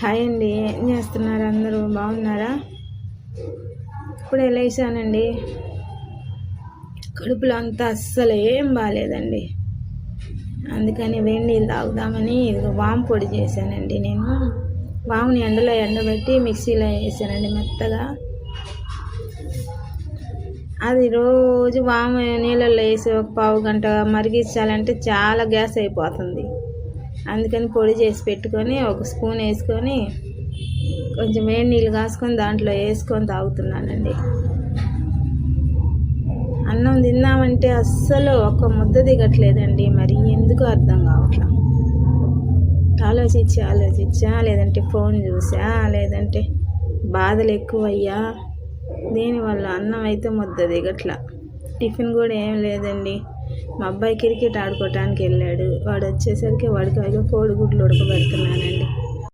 Hi అండి, ఏం చేస్తున్నారు? అందరూ బాగున్నారా? ఇప్పుడే లేచానండి. కడుపులో అంతా అస్సలు ఏం బాగాలేదండి. అందుకని వేడి నీళ్ళు తాగుదామని ఇదిగో వాము పొడి చేశానండి. నేను వాముని ఎండలో ఎండబెట్టి మిక్సీలో వేసానండి మెత్తగా. అది రోజు వాము నీళ్ళల్లో వేసి ఒక పావు గంట మరిగించాలంటే చాలా గ్యాస్ అయిపోతుంది. అందుకని పొడి చేసి పెట్టుకొని ఒక స్పూన్ వేసుకొని కొంచెం వేడి నీళ్ళు కాసుకొని దాంట్లో వేసుకొని తాగుతున్నానండి. అన్నం తిందామంటే అస్సలు ఒక ముద్ద దిగట్లేదండి. మరి ఎందుకు అర్థం కావట్లా. ఆలోచించా, లేదంటే ఫోన్ చూసా, లేదంటే బాధలు ఎక్కువయ్యా, దీనివల్ల అన్నం అయితే ముద్ద దిగట్లా. టిఫిన్ కూడా ఏం లేదండి. మా అబ్బాయి క్రికెట్ ఆడుకోవటానికి వెళ్ళాడు. వాడు వచ్చేసరికి వాడికి కోడిగుడ్లు ఉడకబెడుతున్నానండి.